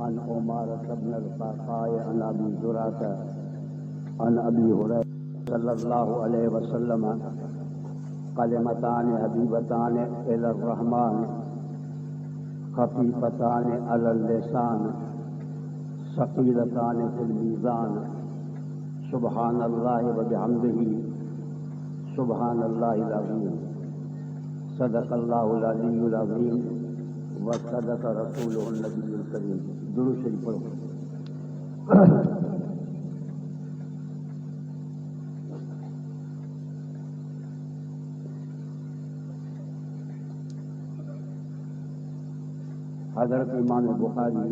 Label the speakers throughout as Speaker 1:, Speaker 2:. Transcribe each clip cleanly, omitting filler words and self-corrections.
Speaker 1: عن عمارة بن القعقاع عن أبي زرعة عن أبي هريرة صلى الله عليه وسلم كلمتان حبيبتان إلى الرحمن خفيفتان على اللسان ثقيلتان في الميزان سبحان الله وبحمده سبحان الله العظيم صدق الله العلي العظيم وصدق رسوله النبي الكريم. درود شریف پڑھو. حضرت امام بخاری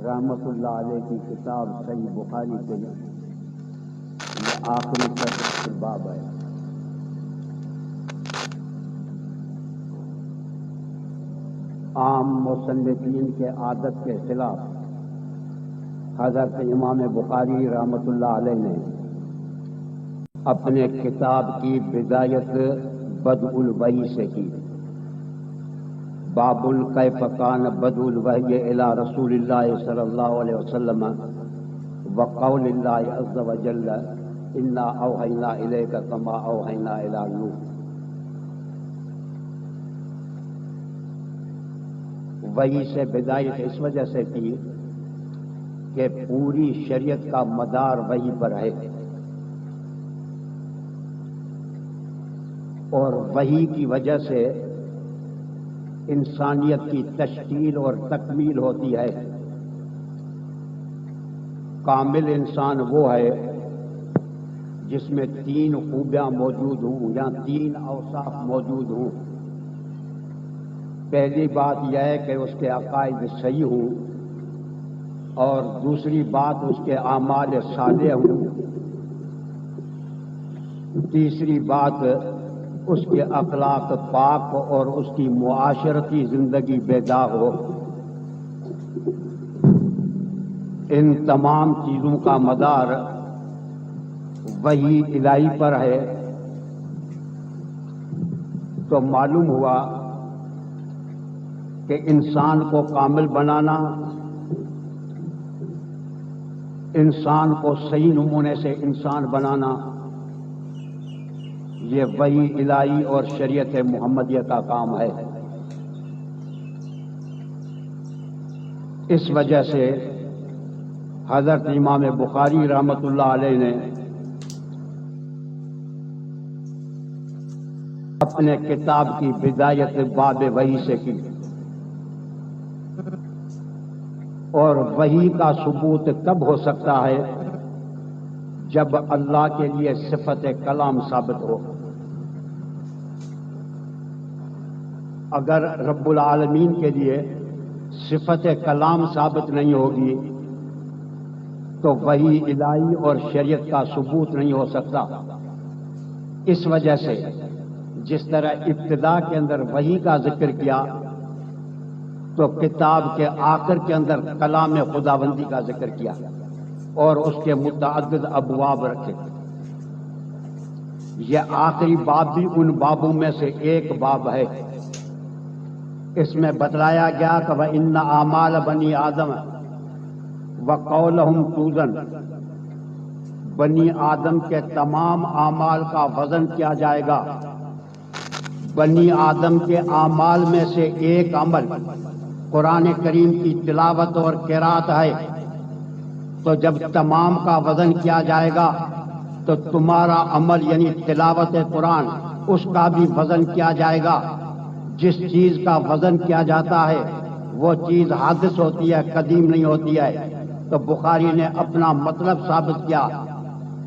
Speaker 1: رحمۃ اللہ علیہ کی کتاب صحیح بخاری کے یہ آخری تک باب ہے. عام مصنفین کے عادت کے خلاف حضرت امام بخاری رحمۃ اللہ علیہ نے اپنے کتاب کی بدایت بدء الوحی سے کی. باب کیف کان بدء الوحی الی رسول اللہ صلی اللہ علیہ وسلم وقول اللہ عز وجل انا اوحینا الیک کما اوحینا الی نوح. وحی سے بدایت اس وجہ سے کی کہ پوری شریعت کا مدار وحی پر ہے اور وحی کی وجہ سے انسانیت کی تشکیل اور تکمیل ہوتی ہے. کامل انسان وہ ہے جس میں تین خوبیاں موجود ہوں یا تین اوصاف موجود ہوں. پہلی بات یہ ہے کہ اس کے عقائد صحیح ہوں اور دوسری بات اس کے اعمال صالح ہوں. تیسری بات اس کے اخلاق پاک اور اس کی معاشرتی زندگی بے داغ ہو. ان تمام چیزوں کا مدار وحی الہی پر ہے. تو معلوم ہوا کہ انسان کو کامل بنانا، انسان کو صحیح نمونے سے انسان بنانا، یہ وحی الہی اور شریعت محمدیہ کا کام ہے. اس وجہ سے حضرت امام بخاری رحمۃ اللہ علیہ نے اپنے کتاب کی بدایت باب وحی سے کی. اور وحی کا ثبوت کب ہو سکتا ہے؟ جب اللہ کے لیے صفت کلام ثابت ہو. اگر رب العالمین کے لیے صفت کلام ثابت نہیں ہوگی تو وحی الہی اور شریعت کا ثبوت نہیں ہو سکتا. اس وجہ سے جس طرح ابتدا کے اندر وحی کا ذکر کیا تو کتاب کے آخر کے اندر کلام خداوندی کا ذکر کیا اور اس کے متعدد ابواب رکھے. یہ آخری باب بھی ان بابوں میں سے ایک باب ہے. اس میں بتلایا گیا کہ وَإِنَّ أَعْمَالَ بَنِي آدَمَ وَقَوْلَهُمْ تُوزَنُ. بنی آدم کے تمام اعمال کا وزن کیا جائے گا. بنی آدم کے اعمال میں سے ایک عمل قرآن کریم کی تلاوت اور قرات ہے. تو جب تمام کا وزن کیا جائے گا تو تمہارا عمل یعنی تلاوت قرآن اس کا بھی وزن کیا جائے گا. جس چیز کا وزن کیا جاتا ہے وہ چیز حادث ہوتی ہے، قدیم نہیں ہوتی ہے. تو بخاری نے اپنا مطلب ثابت کیا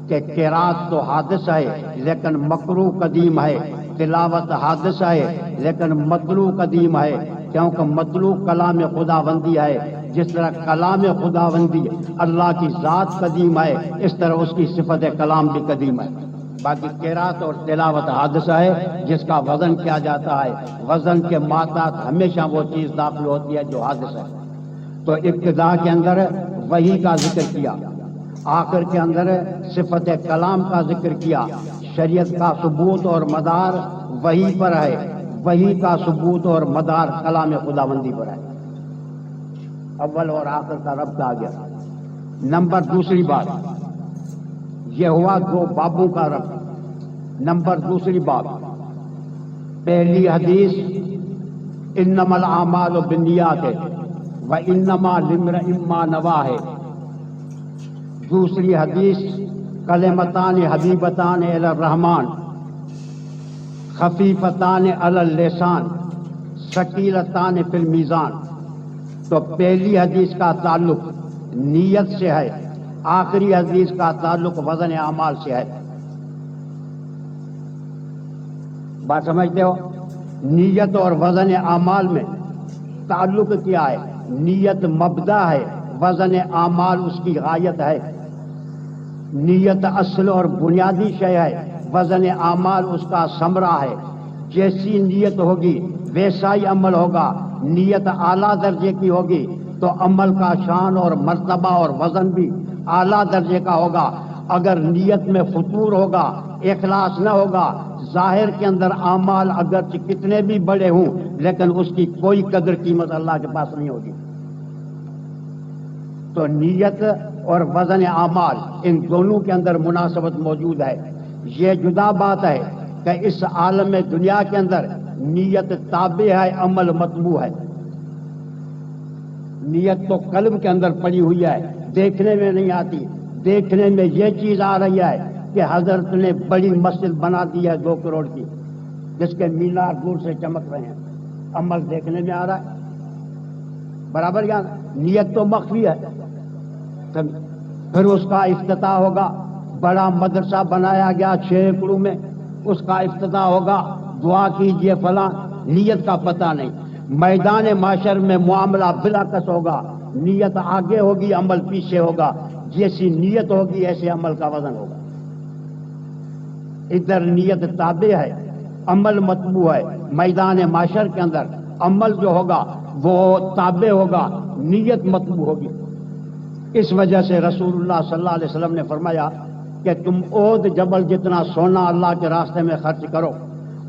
Speaker 1: کہ قرات تو حادث ہے لیکن مکروہ قدیم ہے، تلاوت حادث ہے لیکن مطلوع قدیم ہے، کیونکہ مطلوع کلام خداوندی ہے. جس طرح کلام خداوندی اللہ کی ذات قدیم ہے اس طرح اس کی صفت کلام بھی قدیم ہے. باقی قرات اور تلاوت حادثہ ہے جس کا وزن کیا جاتا ہے. وزن کے ماتحت ہمیشہ وہ چیز داخل ہوتی ہے جو حادث ہے. تو ابتدا کے اندر وحی کا ذکر کیا، آخر کے اندر صفت کلام کا ذکر کیا. شریعت کا ثبوت اور مدار وحی پر ہے، وحی کا ثبوت اور مدار کلام خداوندی پر ہے. اول اور آخر کا ربط آ گیا۔ نمبر دوسری بات یہ ہوا دو بابوں کا ربط۔ نمبر دوسری بات، پہلی حدیث انما الاعمال بالنیات ہے وانما لامرئ ما نویٰ ہے۔ دوسری حدیث کلمتان حبیبتان الی الرحمن خفیفتان علی اللسان ثقیلتان فی المیزان۔ تو پہلی حدیث کا تعلق نیت سے ہے، آخری حدیث کا تعلق وزن اعمال سے ہے۔ بات سمجھتے ہو؟ نیت اور وزن اعمال میں تعلق کیا ہے؟ نیت مبدا ہے، وزن اعمال اس کی غایت ہے۔ نیت اصل اور بنیادی شے ہے، وزن اعمال اس کا ثمرہ ہے۔ جیسی نیت ہوگی ویسا ہی عمل ہوگا۔ نیت اعلیٰ درجے کی ہوگی تو عمل کا شان اور مرتبہ اور وزن بھی اعلیٰ درجے کا ہوگا۔ اگر نیت میں فطور ہوگا، اخلاص نہ ہوگا، ظاہر کے اندر اعمال اگرچہ کتنے بھی بڑے ہوں لیکن اس کی کوئی قدر قیمت اللہ کے پاس نہیں ہوگی۔ تو نیت اور وزن اعمال ان دونوں کے اندر مناسبت موجود ہے۔ یہ جدا بات ہے کہ اس عالم دنیا کے اندر نیت تابع ہے، عمل مطبوع ہے۔ نیت تو قلب کے اندر پڑی ہوئی ہے، دیکھنے میں نہیں آتی۔ دیکھنے میں یہ چیز آ رہی ہے کہ حضرت نے بڑی مسجد بنا دی ہے 2 کروڑ کی، جس کے مینار دور سے چمک رہے ہیں، عمل دیکھنے میں آ رہا ہے برابر۔ یا نیت تو مخفی ہے۔ پھر اس کا افتتاح ہوگا، بڑا مدرسہ بنایا گیا 6 ایکڑوں میں، اس کا افتتاح ہوگا، دعا کیجئے فلاں، نیت کا پتہ نہیں۔ میدان معاشر میں معاملہ بالعکس ہوگا، نیت آگے ہوگی، عمل پیچھے ہوگا۔ جیسی نیت ہوگی ایسے عمل کا وزن ہوگا۔ ادھر نیت تابع ہے، عمل مطبوع ہے۔ میدان معاشر کے اندر عمل جو ہوگا وہ تابع ہوگا، نیت مطبوع ہوگی۔ اس وجہ سے رسول اللہ صلی اللہ علیہ وسلم نے فرمایا کہ تم عہد جبل جتنا سونا اللہ کے راستے میں خرچ کرو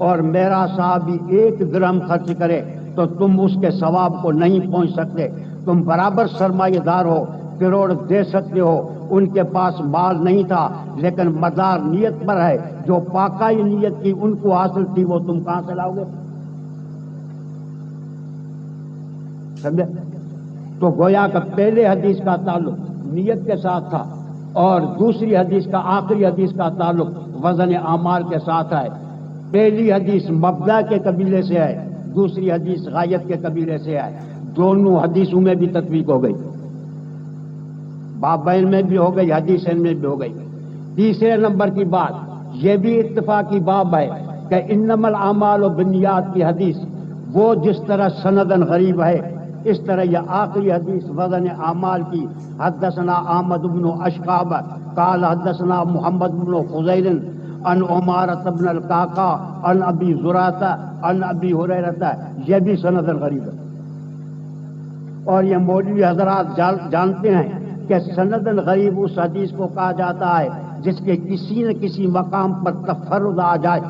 Speaker 1: اور میرا صحابی 1 درہم خرچ کرے تو تم اس کے ثواب کو نہیں پہنچ سکتے۔ تم برابر سرمایہ دار ہو، کروڑ دے سکتے ہو، ان کے پاس مال نہیں تھا لیکن مدار نیت پر ہے، جو پاکائی نیت کی ان کو حاصل تھی وہ تم کہاں سے لاؤ گے؟ سمجھے؟ تو گویا کہ پہلے حدیث کا تعلق نیت کے ساتھ تھا اور دوسری حدیث کا آخری حدیث کا تعلق وزن اعمال کے ساتھ ہے۔ پہلی حدیث مبدا کے قبیلے سے ہے، دوسری حدیث غایت کے قبیلے سے ہے۔ دونوں حدیثوں میں بھی تطبیق ہو گئی، بابین میں بھی ہو گئی، حدیثین میں بھی ہو گئی۔ تیسرے نمبر کی بات یہ بھی اتفاقی باب ہے کہ انما الاعمال بالنیات کی حدیث وہ جس طرح سندن غریب ہے، اس طرح یہ آخری حدیث وزن اعمال کی حدثنا احمد بن اشقاب قال حدثنا محمد بن فضیل عن عمارة بن القعقاع عن ابی زرعۃ عن ابی ہریرہ، یہ بھی سندن غریب ہے۔ اور یہ مولوی حضرات جانتے ہیں کہ سندن غریب اس حدیث کو کہا جاتا ہے جس کے کسی نہ کسی مقام پر تفرد آ جائے۔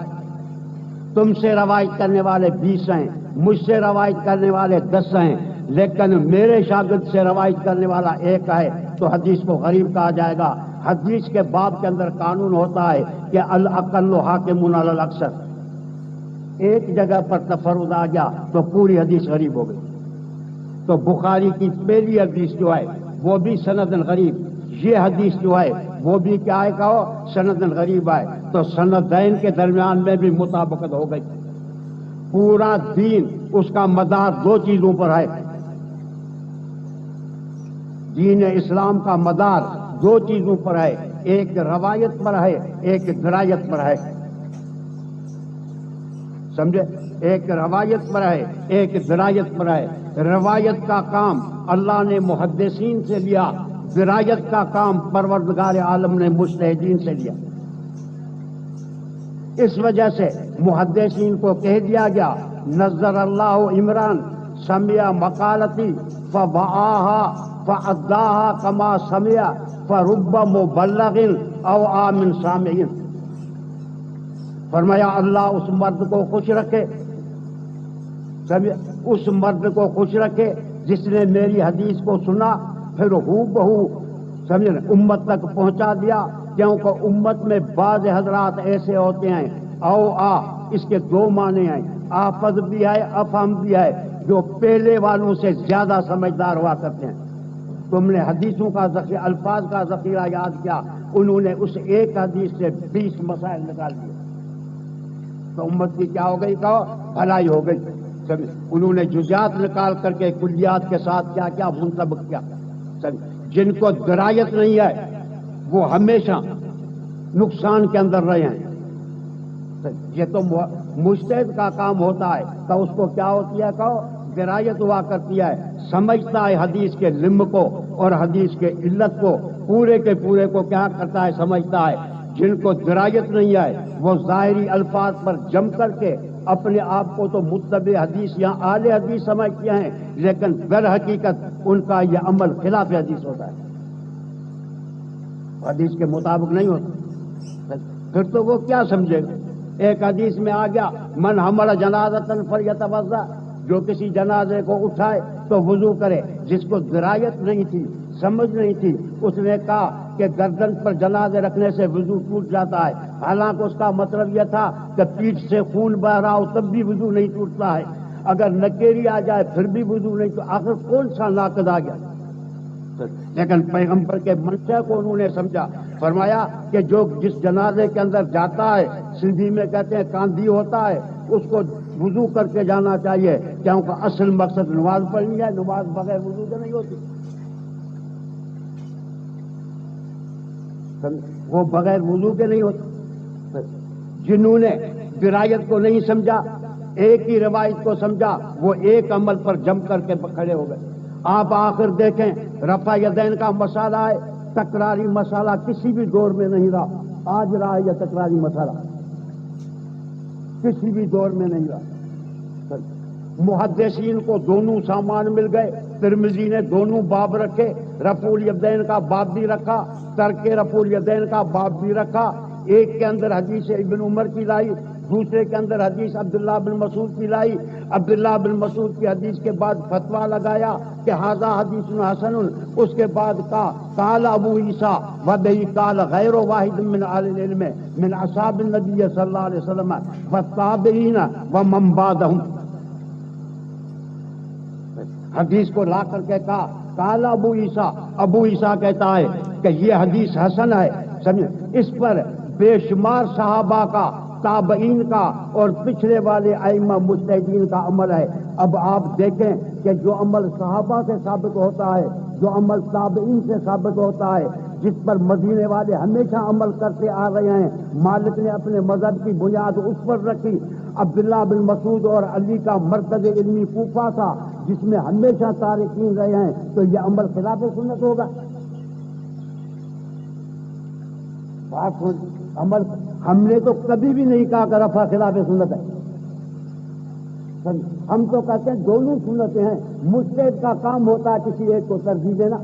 Speaker 1: تم سے روایت کرنے والے 20 ہیں، مجھ سے روایت کرنے والے 10 ہیں، لیکن میرے شاگرد سے روایت کرنے والا 1 ہے تو حدیث کو غریب کہا جائے گا۔ حدیث کے باب کے اندر قانون ہوتا ہے کہ الاقل حاکم علی الاکثر۔ ایک جگہ پر تفرد آ گیا تو پوری حدیث غریب ہو گئی۔ تو بخاری کی پہلی حدیث جو ہے وہ بھی سندن غریب، یہ حدیث جو ہے وہ بھی کیا ہے کہو سندن غریب ہے۔ تو سندین کے درمیان میں بھی مطابقت ہو گئی۔ پورا دین اس کا مدار 2 چیزوں پر ہے۔ دین اسلام کا مدار 2 چیزوں پر ہے، ایک روایت پر ہے، ایک درایت پر ہے۔ سمجھے؟ ایک روایت پر ہے، ایک درایت پر ہے۔ روایت کا کام اللہ نے محدثین سے لیا، درایت کا کام پروردگار عالم نے مجتہدین سے لیا۔ اس وجہ سے محدثین کو کہہ دیا گیا نظر اللہ عمران سمع مقالتی فوعاها فاداها کما سمع فرب مبلغ او عام سامع۔ فرمایا اللہ اس مرد کو خوش رکھے، اس مرد کو خوش رکھے جس نے میری حدیث کو سنا پھر ہو بہو سمجھ امت تک پہنچا دیا، کیونکہ امت میں بعض حضرات ایسے ہوتے ہیں اس کے دو معنی ہیں، آفز بھی ہے افہم بھی ہے، جو پہلے والوں سے زیادہ سمجھدار ہوا کرتے ہیں۔ تم نے حدیثوں کا ذخیرہ، الفاظ کا ذخیرہ یاد کیا، انہوں نے اس ایک حدیث سے 20 مسائل نکال دیے، تو امت کی کیا ہو گئی؟ کہو بھلائی ہو گئی۔ انہوں نے جزیات نکال کر کے کلیات کے ساتھ کیا کیا منطبق کیا۔ جن کو درایت نہیں ہے وہ ہمیشہ نقصان کے اندر رہے ہیں۔ یہ تو مجتہد کا کام ہوتا ہے، تو اس کو کیا ہوتی ہے؟ کہو درایت ہوا کرتی ہے، سمجھتا ہے حدیث کے لم کو اور حدیث کے علت کو، پورے کے پورے کو کیا کرتا ہے؟ سمجھتا ہے۔ جن کو درایت نہیں ہے وہ ظاہری الفاظ پر جم کر کے اپنے آپ کو تو متبع حدیث یا اہل حدیث سمجھتے ہیں، لیکن در حقیقت ان کا یہ عمل خلاف حدیث ہوتا ہے، حدیث کے مطابق نہیں ہوتا۔ پھر تو وہ کیا سمجھے گا؟ ایک حدیث میں آ گیا من حمل جنازۃ فلیتوضأ، جو کسی جنازے کو اٹھائے تو وضو کرے۔ جس کو درایت نہیں تھی، سمجھ نہیں تھی، اس نے کہا کہ گردن پر جنازے رکھنے سے وضو ٹوٹ جاتا ہے، حالانکہ اس کا مطلب یہ تھا کہ پیٹھ سے خون بہ رہا ہو تب بھی وضو نہیں ٹوٹتا ہے، اگر نکیری آ جائے پھر بھی وضو نہیں، تو آخر کون سا ناقض آ گیا؟ لیکن پیغمبر کے منشا کو انہوں نے سمجھا، فرمایا کہ جو جس جنازے کے اندر جاتا ہے، سندھی میں کہتے ہیں کاندھی ہوتا ہے، اس کو وضو کر کے جانا چاہیے، کیونکہ اصل مقصد نماز پڑھنی ہے، نماز بغیر وضو کے نہیں ہوتی، وہ بغیر وضو کے نہیں ہوتی۔ جنہوں نے درایت کو نہیں سمجھا، ایک ہی روایت کو سمجھا، وہ ایک عمل پر جم کر کے کھڑے ہو گئے۔ آپ آخر دیکھیں رفع یدین کا مسئلہ ہے، تکراری مسئلہ کسی بھی دور میں نہیں رہا، آج رہا ہے یہ تکراری مسئلہ، کسی بھی دور میں نہیں رہا۔ محدثین کو دونوں سامان مل گئے، ترمذی نے دونوں باب رکھے، رفع الیدین کا باب بھی رکھا، ترک رفع الیدین کا باب بھی رکھا۔ ایک کے اندر حدیث ابن عمر کی لائی، دوسرے کے اندر حدیث عبداللہ بن مسعود کی لائی۔ عبداللہ بن مسعود کی حدیث کے بعد فتویٰ لگایا کہ ھذا حدیث حسن، اس کے بعد کہا قال ابو عیسیٰ وبہ قال غیر واحد من اہل العلم من اصحاب النبی صلی اللہ علیہ وسلم والتابعین ومن بعدہم، حدیث کو لا کر کے کہا قال ابو عیسیٰ، ابو عیسیٰ کہتا ہے کہ یہ حدیث حسن ہے، سمجھے؟ اس پر بے شمار صحابہ کا، تابعین کا اور پچھلے والے ائمہ مجتہدین کا عمل ہے۔ اب آپ دیکھیں کہ جو عمل صحابہ سے ثابت ہوتا ہے، جو عمل تابعین سے ثابت ہوتا ہے، جس پر مدینے والے ہمیشہ عمل کرتے آ رہے ہیں، مالک نے اپنے مذہب کی بنیاد اس پر رکھی۔ عبداللہ بن مسعود اور علی کا مرکز علمی کوفہ تھا، جس میں ہمیشہ تارکین رہے ہیں، تو یہ عمل خلاف سنت ہوگا؟ عمل ہم نے تو کبھی بھی نہیں کہا کہ رفع خلاف سنت ہے، ہم تو کہتے ہیں دونوں سنتیں ہیں۔ مجتہد کا کام ہوتا ہے کسی ایک کو ترجیح دینا،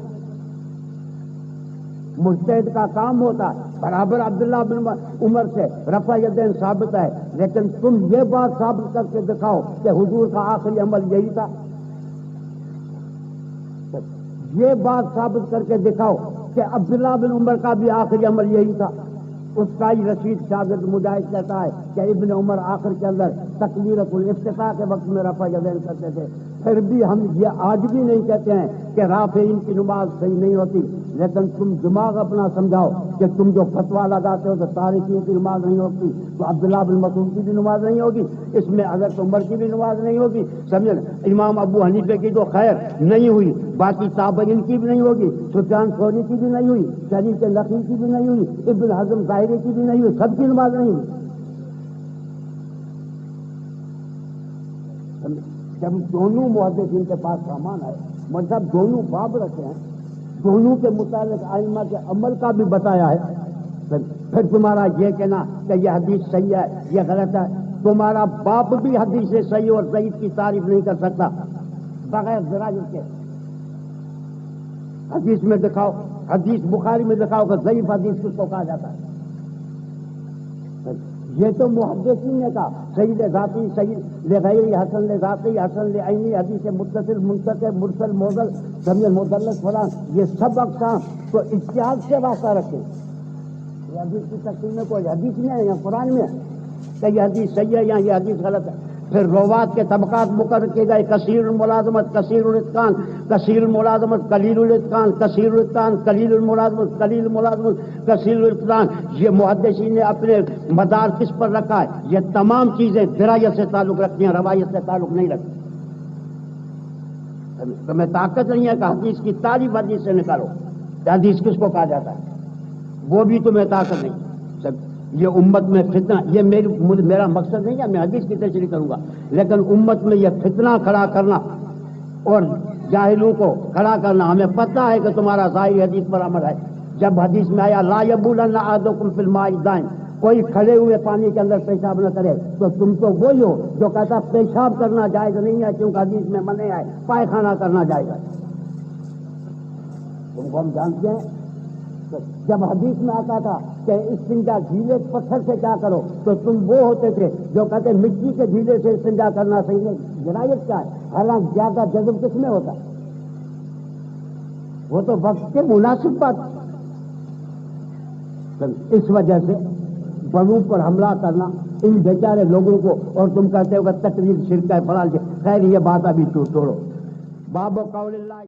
Speaker 1: مجتہد کا کام ہوتا ہے برابر عبداللہ بن عمر سے رفع یدین ثابت ہے، لیکن تم یہ بات ثابت کر کے دکھاؤ کہ حضور کا آخری عمل یہی تھا، یہ بات ثابت کر کے دکھاؤ کہ عبداللہ بن عمر کا بھی آخری عمل یہی تھا۔ اس کا ہی رشید شاگرد مجاہد کہتا ہے کہ ابن عمر آخر کے اندر تکبیرۃ الافتتاح کے وقت میں رفع یدین کرتے تھے۔ پھر بھی ہم یہ آج بھی نہیں کہتے ہیں کہ رافعین کی نماز صحیح نہیں ہوتی، لیکن تم دماغ اپنا سمجھاؤ کہ تم جو فتویٰ لگاتے ہو تو تارکین کی نماز نہیں ہوتی، تو عبداللہ بن مسعود کی بھی نماز نہیں ہوگی، اس میں حضرت عمر کی بھی نماز نہیں ہوگی، سمجھے؟ امام ابو حنیفہ کی تو خیر نہیں ہوئی، باقی تابعین کی بھی نہیں ہوگی، سفیان ثوری کی بھی نہیں ہوئی، شریف نخعی کی بھی نہیں ہوئی، ابن حزم ظاہری کی بھی نہیں ہوئی، سب کی نماز نہیں ہوئی۔ جب دونوں محدثین کے پاس سامان ہے، مطلب دونوں باب رکھے ہیں، دونوں کے متعلق ائمہ کے عمل کا بھی بتایا ہے، پھر تمہارا یہ کہنا کہ یہ حدیث صحیح ہے یہ غلط ہے، تمہارا باپ بھی حدیث صحیح اور ضعیف کی تعریف نہیں کر سکتا بغیر درایت کے۔ حدیث میں دکھاؤ، حدیث بخاری میں دکھاؤ کہ ضعیف حدیث کس کو کہا جاتا ہے۔ یہ تو محدثین نے کہا، سید ذاتی، سید لغیری، حسن ذاتی، حسن لعینی، حدیث متصل، منقطع، مرسل، معضل، سمیع مدلس، فلان، یہ سب اقسام تو اجتہاد سے واسطہ رکھے. یہ حدیث کی تقسیم میں کوئی حدیث میں ہے یا قرآن میں ہے کہ یہ حدیث صحیح ہے یا یہ حدیث غلط ہے. پھر روات کے طبقات مقرر کیے گئے، کثیر الملازمت، کثیر الاتقان، کثیر الملازمت، قلیل الاتقان، کثیر الاتقان، قلیل الملازمت، قلیل الملازمت، کثیر الاتقان. یہ محدثین نے اپنے مدار کس پر رکھا ہے؟ یہ تمام چیزیں درایت سے تعلق رکھتی ہیں، روایت سے تعلق نہیں رکھتی. تمہیں طاقت نہیں ہے کہ حدیث کی تعریف حدیث سے نکالو کہ حدیث کس کو کہا جاتا ہے، وہ بھی تمہیں طاقت نہیں. یہ امت میں فتنہ، یہ میرا مقصد نہیں ہے میں حدیث کی تشریح کروں گا، لیکن امت میں یہ فتنہ کھڑا کرنا اور جاہلوں کو کھڑا کرنا. ہمیں پتہ ہے کہ تمہارا ظاہری حدیث پر عمل ہے. جب حدیث میں آیا لا یبولن احدکم فی الماء الدائم، کوئی کھڑے ہوئے پانی کے اندر پیشاب نہ کرے، تو تم تو وہی ہو جو کہتا پیشاب کرنا جائز نہیں ہے کیونکہ حدیث میں منع ہے، پائخانہ کرنا جائز ہے. تم کو ہم جانتے ہیں. جب حدیث میں آتا تھا کہ استنجا گیلے پتھر سے کیا کرو، تو تم وہ ہوتے تھے جو کہتے مٹی کے ڈھیلے سے استنجا کرنا صحیح ہے. جنایت کیا ہے؟ حالانکہ زیادہ جذب کس میں ہوتا ہے؟ وہ تو وقت کے مناسب بات. اس وجہ سے بڑوں پر حملہ کرنا ان بیچارے لوگوں کو، اور تم کہتے ہو کہ تقریر شرک ہے فلاں. خیر یہ بات ابھی چھوڑو. باب قول اللہ